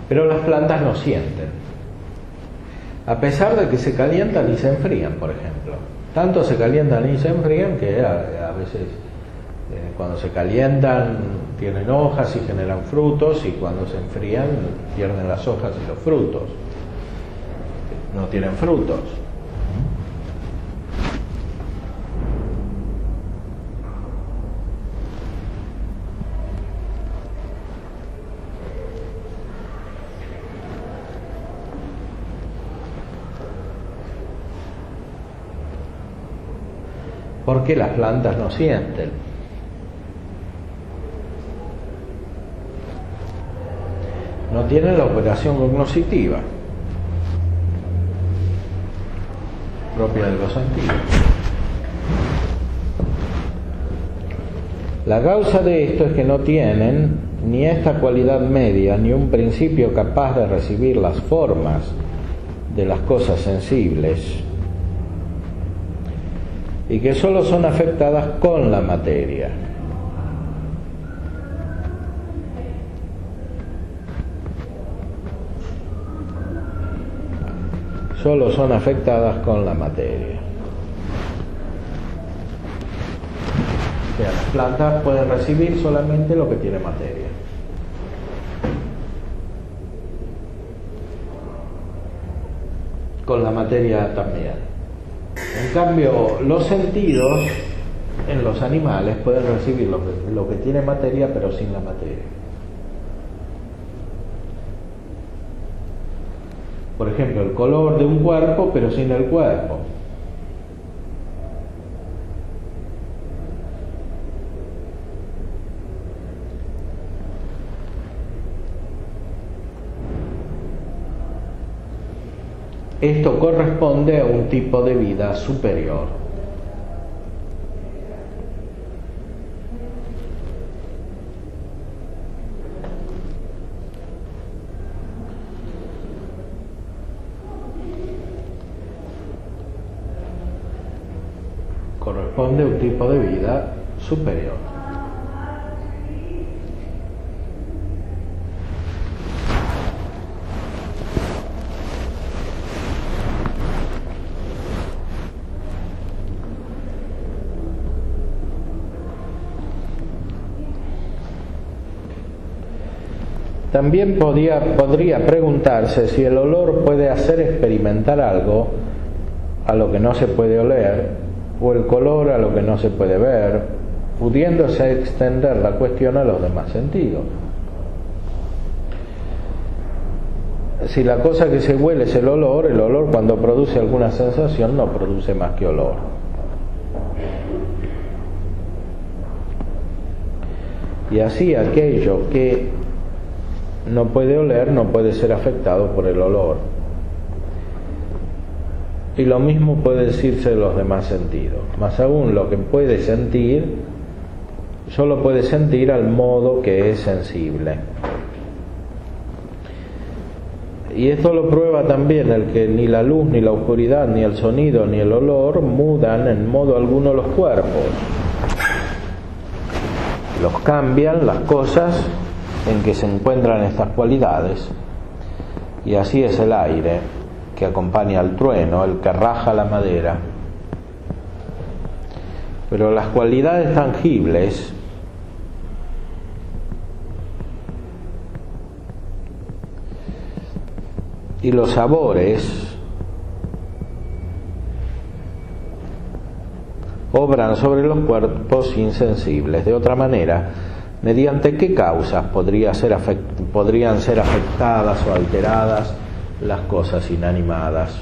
Pero las plantas no sienten, a pesar de que se calientan y se enfrían, por ejemplo. Tanto se calientan y se enfrían que a veces cuando se calientan tienen hojas y generan frutos, y cuando se enfrían pierden las hojas y los frutos, no tienen frutos. ¿Por qué las plantas no sienten? No tienen la operación cognoscitiva propia de los sentidos. La causa de esto es que no tienen ni esta cualidad media, ni un principio capaz de recibir las formas de las cosas sensibles, y que solo son afectadas con la materia. Solo son afectadas con la materia. O sea, las plantas pueden recibir solamente lo que tiene materia. Con la materia también. En cambio, los sentidos en los animales pueden recibir lo que tiene materia, pero sin la materia. Por ejemplo, el color de un cuerpo, pero sin el cuerpo. Esto corresponde a un tipo de vida superior. Corresponde a un tipo de vida superior. También podría preguntarse si el olor puede hacer experimentar algo a lo que no se puede oler, o el color a lo que no se puede ver, pudiéndose extender la cuestión a los demás sentidos. Si la cosa que se huele es el olor cuando produce alguna sensación no produce más que olor. Y así aquello que no puede oler no puede ser afectado por el olor. Y lo mismo puede decirse de los demás sentidos. Más aún, lo que puede sentir, solo puede sentir al modo que es sensible. Y esto lo prueba también el que ni la luz, ni la oscuridad, ni el sonido, ni el olor mudan en modo alguno los cuerpos. Los cambian las cosas en que se encuentran estas cualidades, y así es el aire que acompaña al trueno, el que raja la madera. Pero las cualidades tangibles y los sabores obran sobre los cuerpos insensibles. De otra manera, ¿mediante qué causas podrían ser afectadas o alteradas las cosas inanimadas?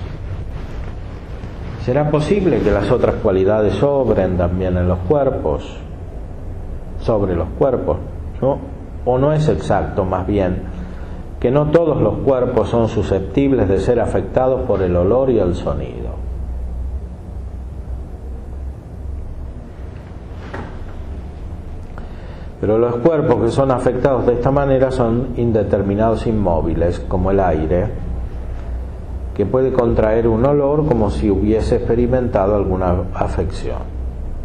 ¿Será posible que las otras cualidades obren también en los cuerpos, sobre los cuerpos? ¿No? ¿O no es exacto, más bien, que no todos los cuerpos son susceptibles de ser afectados por el olor y el sonido? Pero los cuerpos que son afectados de esta manera son indeterminados inmóviles, como el aire, que puede contraer un olor como si hubiese experimentado alguna afección.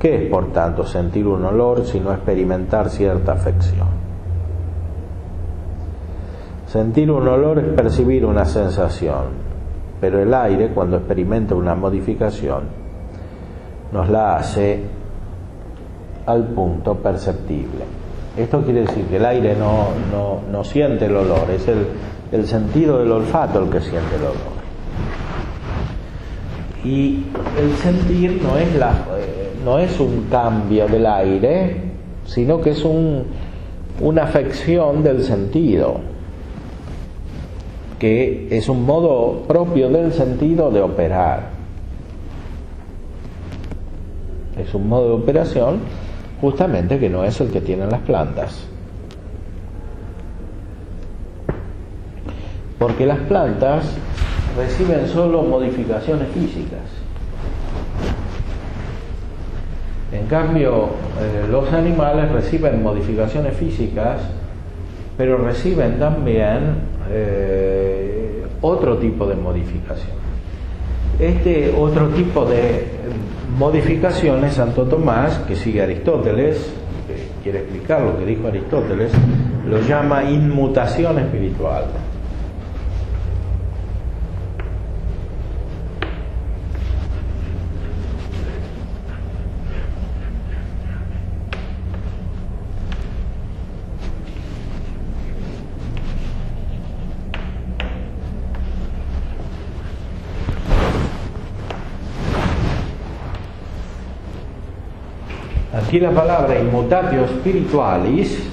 ¿Qué es, por tanto, sentir un olor sino experimentar cierta afección? Sentir un olor es percibir una sensación, pero el aire, cuando experimenta una modificación, nos la hace al punto perceptible. Esto quiere decir que el aire no siente el olor, es el sentido del olfato el que siente el olor. Y el sentir no es un cambio del aire, sino que es una afección del sentido, que es un modo propio del sentido de operar. Es un modo de operación justamente que no es el que tienen las plantas. Porque las plantas reciben solo modificaciones físicas. En cambio, los animales reciben modificaciones físicas, pero reciben también otro tipo de modificación. Este otro tipo de modificaciones, Santo Tomás, que sigue Aristóteles, que quiere explicar lo que dijo Aristóteles, lo llama inmutación espiritual. Aquí la palabra immutatio spiritualis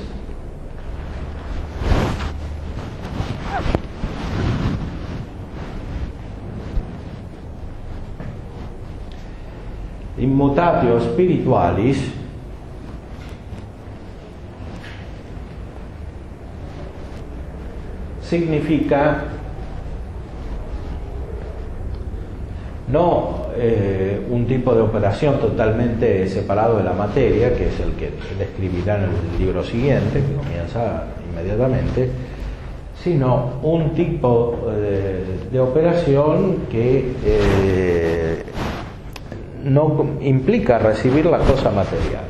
significa no un tipo de operación totalmente separado de la materia, que es el que describirá en el libro siguiente, que comienza inmediatamente, sino un tipo de operación que no implica recibir la cosa material.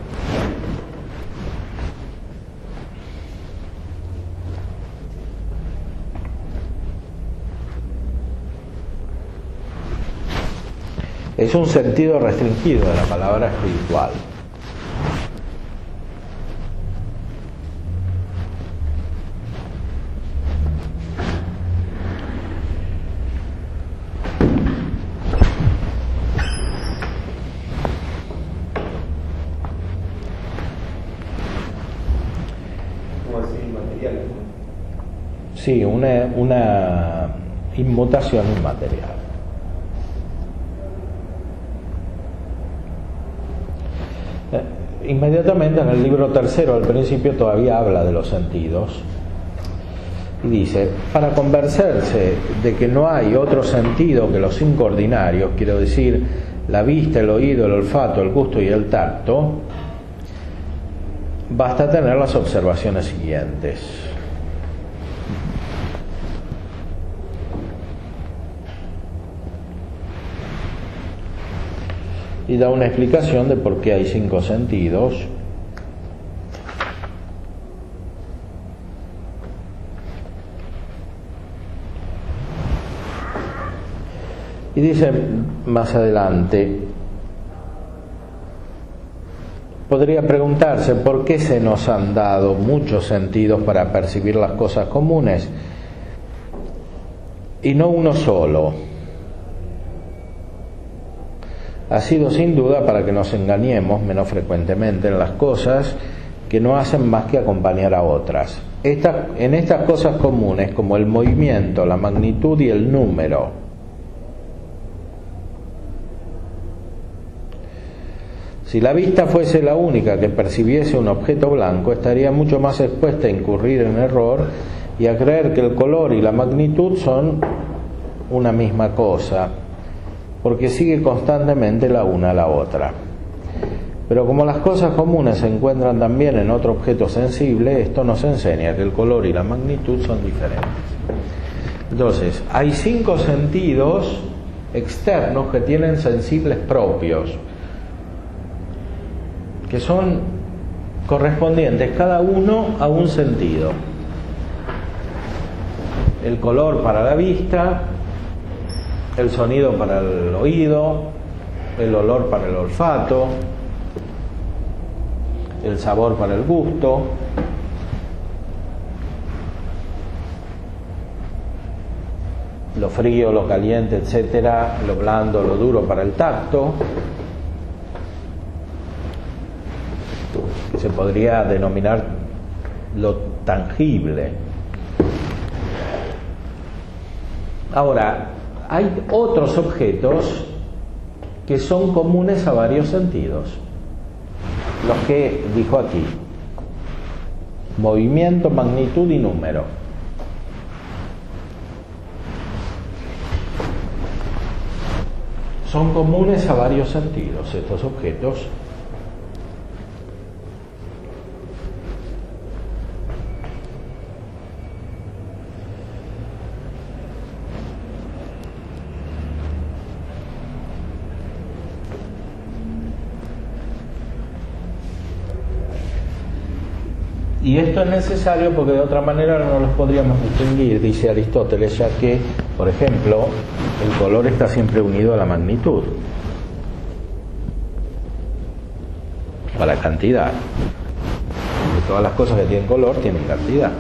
Es un sentido restringido de la palabra espiritual. ¿Cómo así inmaterial? Sí, una inmutación inmaterial. Inmediatamente en el libro tercero, al principio, todavía habla de los sentidos y dice: para convencerse de que no hay otro sentido que los cinco ordinarios, quiero decir la vista, el oído, el olfato, el gusto y el tacto, basta tener las observaciones siguientes. Y da una explicación de por qué hay cinco sentidos. Y dice más adelante, podría preguntarse por qué se nos han dado muchos sentidos para percibir las cosas comunes y no uno solo. Ha sido sin duda para que nos engañemos menos frecuentemente en las cosas que no hacen más que acompañar a otras. En estas cosas comunes, como el movimiento, la magnitud y el número, si la vista fuese la única que percibiese un objeto blanco, estaría mucho más expuesta a incurrir en error y a creer que el color y la magnitud son una misma cosa, porque sigue constantemente la una a la otra. Pero como las cosas comunes se encuentran también en otro objeto sensible, esto nos enseña que el color y la magnitud son diferentes. Entonces, hay cinco sentidos externos que tienen sensibles propios, que son correspondientes cada uno a un sentido. el color para la vista, el sonido para el oído, el olor para el olfato, el sabor para el gusto, lo frío, lo caliente, etcétera, lo blando, lo duro para el tacto, que se podría denominar lo tangible. Ahora, hay otros objetos que son comunes a varios sentidos, los que dijo aquí: movimiento, magnitud y número. Son comunes a varios sentidos estos objetos. Y esto es necesario porque de otra manera no los podríamos distinguir, dice Aristóteles, ya que, por ejemplo, el color está siempre unido a la magnitud, a la cantidad. Y todas las cosas que tienen color tienen cantidad.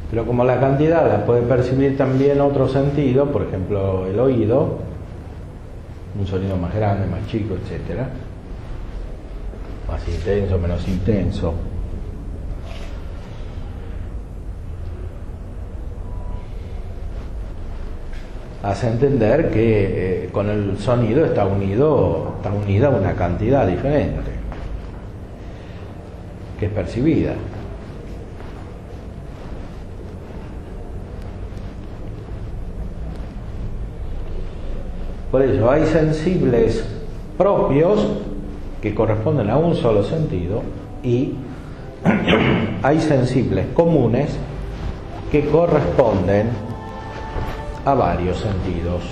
Pero como la cantidad la puede percibir también otro sentido, por ejemplo el oído, un sonido más grande, más chico, etcétera, más intenso, menos intenso. Hace entender que con el sonido está unida una cantidad diferente, que es percibida. Por eso hay sensibles propios que corresponden a un solo sentido y hay sensibles comunes que corresponden a varios sentidos.